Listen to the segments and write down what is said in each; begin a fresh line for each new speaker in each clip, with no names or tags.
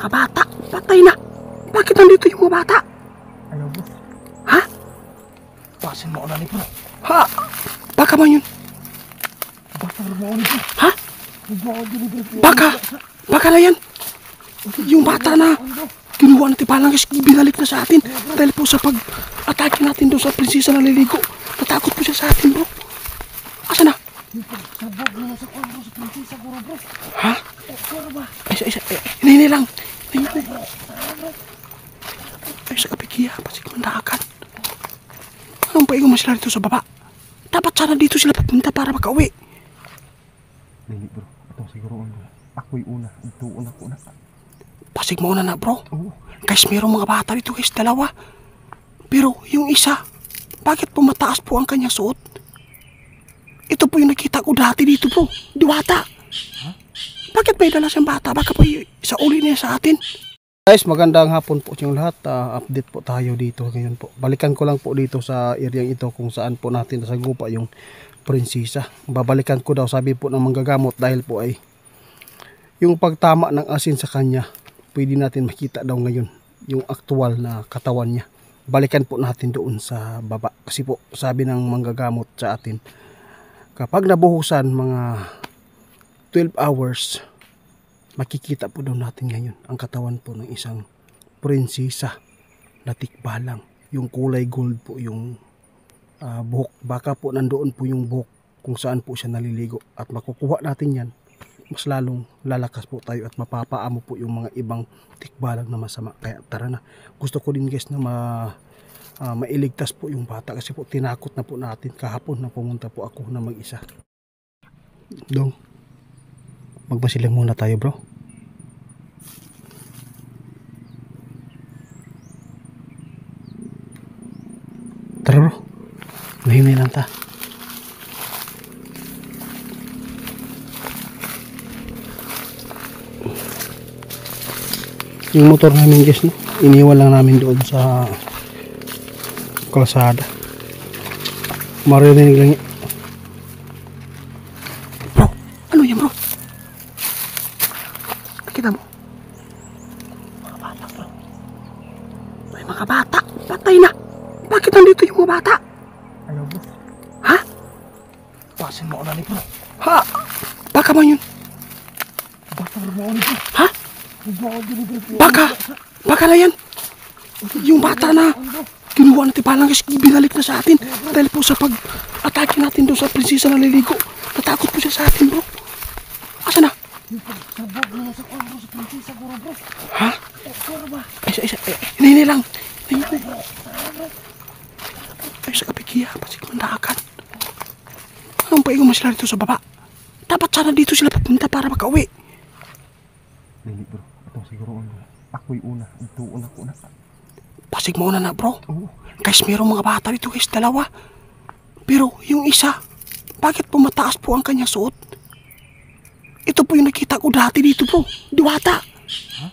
mga bata. Patay na. Bakit nandito yung mga bata?
Ayaw bro.
Ha?
Pasin mo na ni bro.
Ha? Baka man yun.
Baka mo ni bro.
Ha? Baka. Baka na yan. Yung bata na kinuha natin palang binalik na sa atin. Dahil po sa pag-atake natin doon sa prinsesa na liligo. Natakot po siya sa atin bro. Asa na?
Sabog na sa kwarto sa prinsesa bro bro.
Ha? Isa. Hinihini lang. Ay, sa kapikiya. Pasig mandakan. Anong paigo man sila dito sa baba? Dapat sana dito sila papunta para makauwi.
Dili bro. Ito siguro ang ako'y una. Ito una ko na.
Pasig mo na bro.
Oo.
Guys, mayroong mga bata dito guys. Dalawa. Pero yung isa, bakit po mataas po ang kanyang suot? Ito po yung nakita ko dati dito bro. Diwata.
Ha?
Bakit may dala siyang bata? Baka po sa uli niya sa atin. Guys, magandang hapon po yung lahat. Update po tayo dito ngayon po. Balikan ko lang po dito sa area ito kung saan po natin nasagupa yung prinsesa. Babalikan ko daw, sabi po ng manggagamot, dahil po ay yung pagtama ng asin sa kanya, pwede natin makita daw ngayon yung aktual na katawan niya. Balikan po natin doon sa baba. Kasi po sabi ng manggagamot sa atin, kapag nabuhusan mga 12 hours, makikita po daw natin ngayon ang katawan po ng isang prinsesa na tikbalang. Yung kulay gold po yung buhok. Baka po nandoon po yung buhok kung saan po siya naliligo. At makukuha natin yan, mas lalong lalakas po tayo at mapapaamo po yung mga ibang tikbalang na masama. Kaya tara na. Gusto ko din guys na mailigtas po yung bata kasi po tinakot na po natin kahapon na pumunta po ako na mag-isa. Dong, magbasilang muna tayo bro. Tara bro, mahimay lang ta. Yung motor namin guys, no? Iniwan lang namin doon sa kalsada. Marinig lang yan. Bro, ano yan bro? Nakita mo? Mga bata bro. May mga bata. Patay na. Bakit nandito yung mga bata?
Ayaw bro.
Ha?
Pasin mo na ni bro.
Ha? Baka man yun.
Baka mo ni bro.
Ha? Baka na yan. Yung bata na kinuha natin palang binalik na sa atin. Dahil po sa pag-atake natin doon sa prinsesa na liligo. Natakot po siya sa atin bro. Asa na?
Sabog na sa kwarto sa prinsesa bro bro.
Ha? Isa. Hinihini lang. Ay, sa kapikiya. Pasig mandakan. Anong paigo man sila dito sa baba? Dapat sana dito sila papunta para makauwi.
Dili bro. Ito siguro ang ako'y una. Ito una ko na.
Pasig mo na bro.
Oo.
Guys, mayroong mga bata dito guys. Dalawa. Pero yung isa, bakit po mataas po ang kanyang suot? Ito po yung nakita ko dati dito bro. Diwata.
Ha?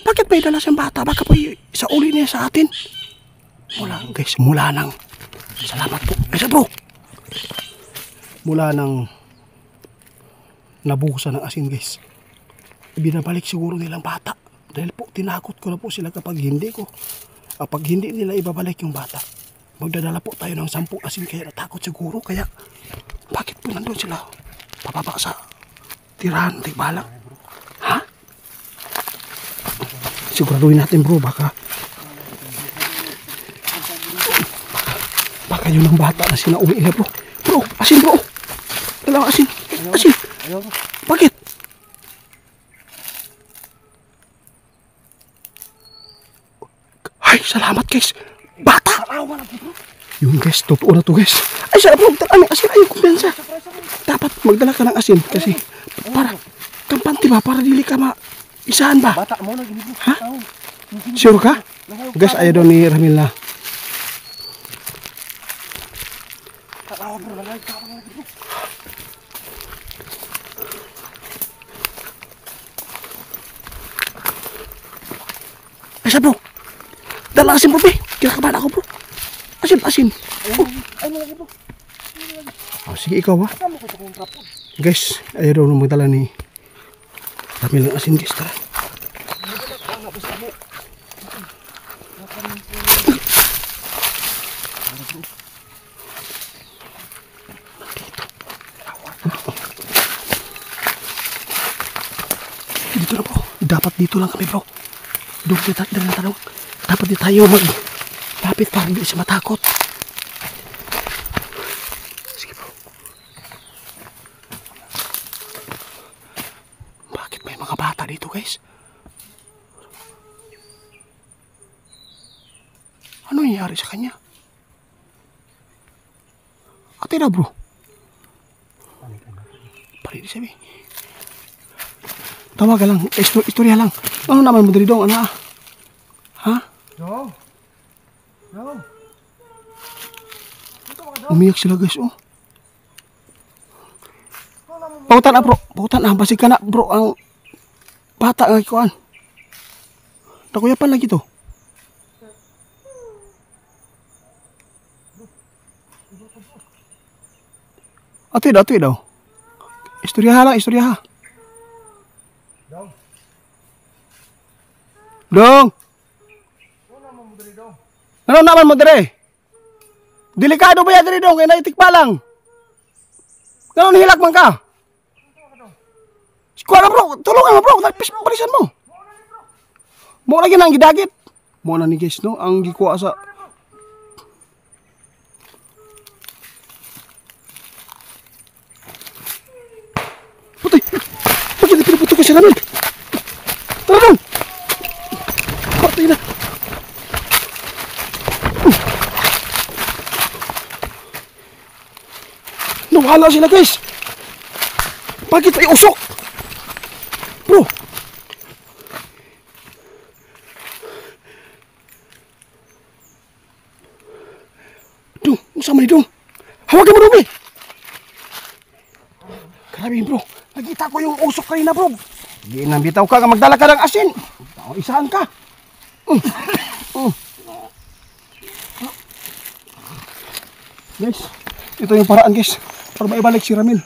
Bakit may dala siyang bata? Baka po sa uli niya sa atin. Mula nang salamat po. Isa bro. Mula nang nabuhusan ng asin guys, binabalik siguro nilang bata. Dahil po tinakot ko na po sila kapag hindi nila ibabalik yung bata. Magdadala po tayo ng 10 asin, kaya natakot siguro. Kaya bakit po nandun sila pababa sa tirahan ng tikbalang? Ha? Siguraduhin natin bro, baka yun ang bata na sinauwi nila bro. Bro, asin bro. Dalawang asin. Asin. Bakit? Ay, salamat guys. Bata. Yung guys, totoo na to guys. Ay, sarap bro. Dala ng asin. Ay, kumpensa. Dapat magdala ka ng asin kasi para kampante ba? Para dili ka isahan ba?
Bata mo na gini bro.
Ha? Sure ka? Guys, ayaw daw ni Ramil na. Ay, sa bro. Dala asin bro, be. Kinakabahan ako bro. Asin.
Ay, malaki bro.
Oh, sige, ikaw ha. Guys, ayaw daw nung magdala ni Ramil ng asin guys. Tara. Dito na bro. Dapat dito lang kami bro. Doon kita na tanong. Dapat di tayo lapit para hindi siya matakot. Sige bro. Bakit may mga bata dito guys? Ano nangyari sa kanya? Ate na bro. Palit sabi. Tawagan lang, istorya lang. Ano naman mo dito, ano? Ha?
Dong. Dong.
Umiyak sila guys, oh. Pautan na bro, pautan na, basig ka na bro, ang bata nga ikuan. Nakuyapan lagi to. Ate daw. Istorya lang, istorya ha. Dong. Ano naman mo dire? Delikado ba yan dire dong? Kaya naitikpa lang. Ganun hilak man ka. Kuha na bro, tulungan mo bro. Palisan mo. Mo lagi nang gidagit. Mo na ni guys no, ang gikuha sa Putay. Bakit pinuputo ko siya namin? Tara dong. Patay na. Nawala sila guys. Bakit ay usok? Bro. Dong, usama ni Dong. Hawakan mo Dong eh. Grabe bro. Nakita ko yung usok kanina bro. Hindi nang bitaw ka magdala ka ng asin. Isahan ka. Guys, ito yung paraan guys. Para maibalik si Ramil.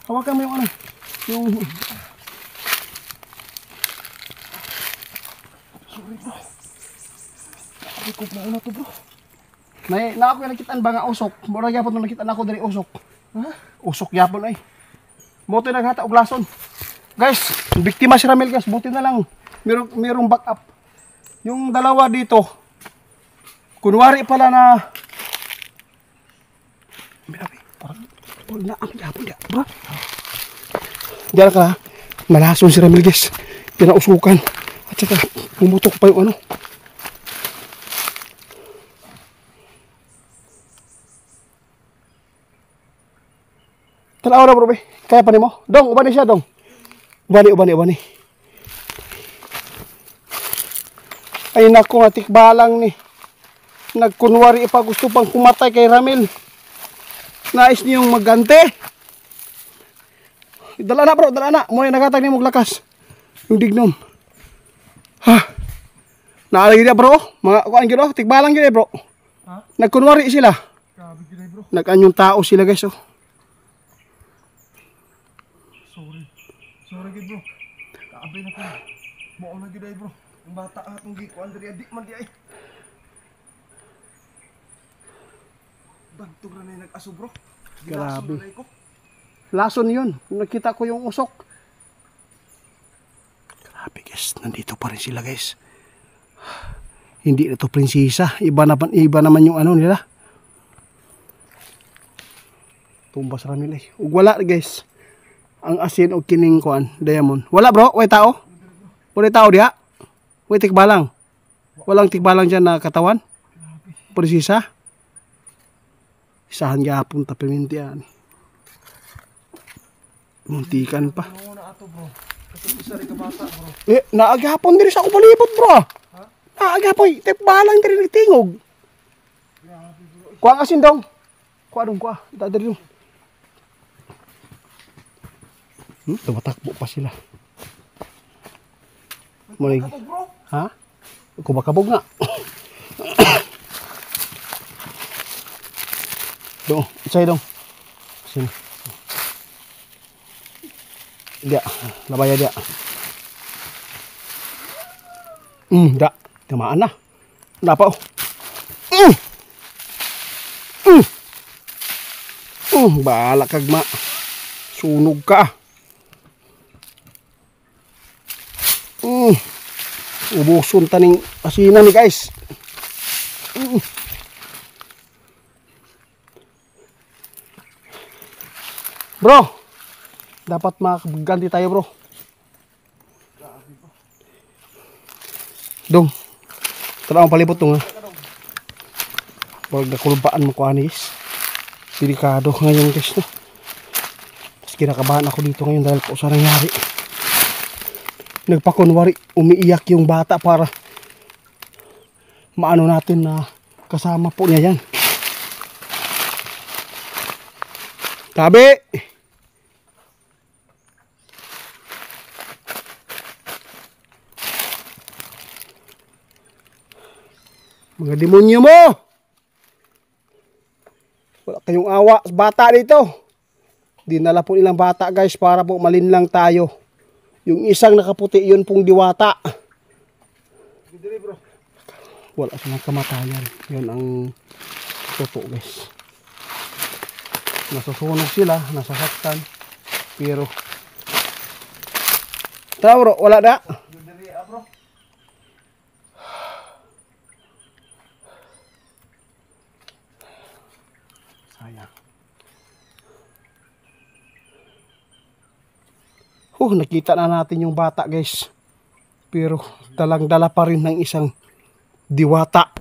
Hawakan mo yung ano. Yung... Sorry bro. Ikot na una to bro. Na ako yung nakitaan ba nga usok? Mura yapon nung nakitaan ako dari usok. Ha? Usok yapon ay. Buti naghata og lason. Guys, biktima si Ramil guys. Buti na lang. Merong backup. Yung dalawa dito. Kunwari pala na... Mirabi. Parang na ang yapon ya. Bro. Diyan ka. Malason si Ramil guys. Pinausukan. At saka pumutok pa yung ano. Tanaw na bro be. Kaya pa ni mo? Dong, ubani siya dong. Ubani. Ay naku nga tikbalang ni. Nagkunwari pa gusto pang kumatay kay Ramil. Nais niyong magante. Dala na bro, dala na. Muna nagatag ni mong lakas. Yung dignom. Ha? Naalagi niya bro. Mga kuan gino, tikbalang gino bro.
Ha?
Nagkunwari sila.
Grabe gino bro.
Nag-anyong tao sila guys oh.
Sorry gid bro. Kaabay na ko. Mao na gid ay bro. Ang bata atong gikuan diri adik man di ay. Bantog ra na nag-aso bro.
Grabe. Lason yun. Nakita ko yung usok. Grabe guys. Nandito pa rin sila guys. Hindi na to prinsesa. Iba naman yung ano nila. Tumbas Ramil eh. Ug wala guys. Ang asin o kining kuan, diamond. Wala bro, way tao. Wala tao diha. Way tikbalang. Walang tikbalang diyan na katawan. Presisa. Isahan gyapon ta perminti ani. Muntikan pa.
Oo na ato bro. Kasi isa rin ka bata bro.
Naagapon diri sa ubalibot bro. Ha? Naagapon, tikbalang diri tingog. Kuha ang asin dong. Kuha dong, kuha. Dali dong. Tumatakbo pa sila. Mulig.
Kabog bro.
Ha? Kubakabog nga. Dong, isay dong. Sini. Dia, labaya dia. Da. Tamaan na. Napa oh. Bahala kag ma. Sunog ka. Ubuson taning asinan ni guys. Bro, dapat makaganti tayo bro. Dong, tara ang palibot dong ha. Pag nakulubaan mo ko anis, delikado ngayon guys no. Tapos kinakabahan ako dito ngayon dahil po sa nangyari. Nagpakunwari, umiiyak yung bata para maano natin na kasama po niya yan. Tabi! Mga demonyo mo! Wala kayong awa sa bata dito. Dinala po nilang bata guys para po malinlang tayo. Yung isang nakaputi yun pong diwata. Wala silang kamatayan. Yun ang totoo guys. Nasusunog sila, nasasaktan. Pero tara bro, wala na. Sayang. Nakita na natin yung bata guys. Pero dalang-dala pa rin ng isang diwata.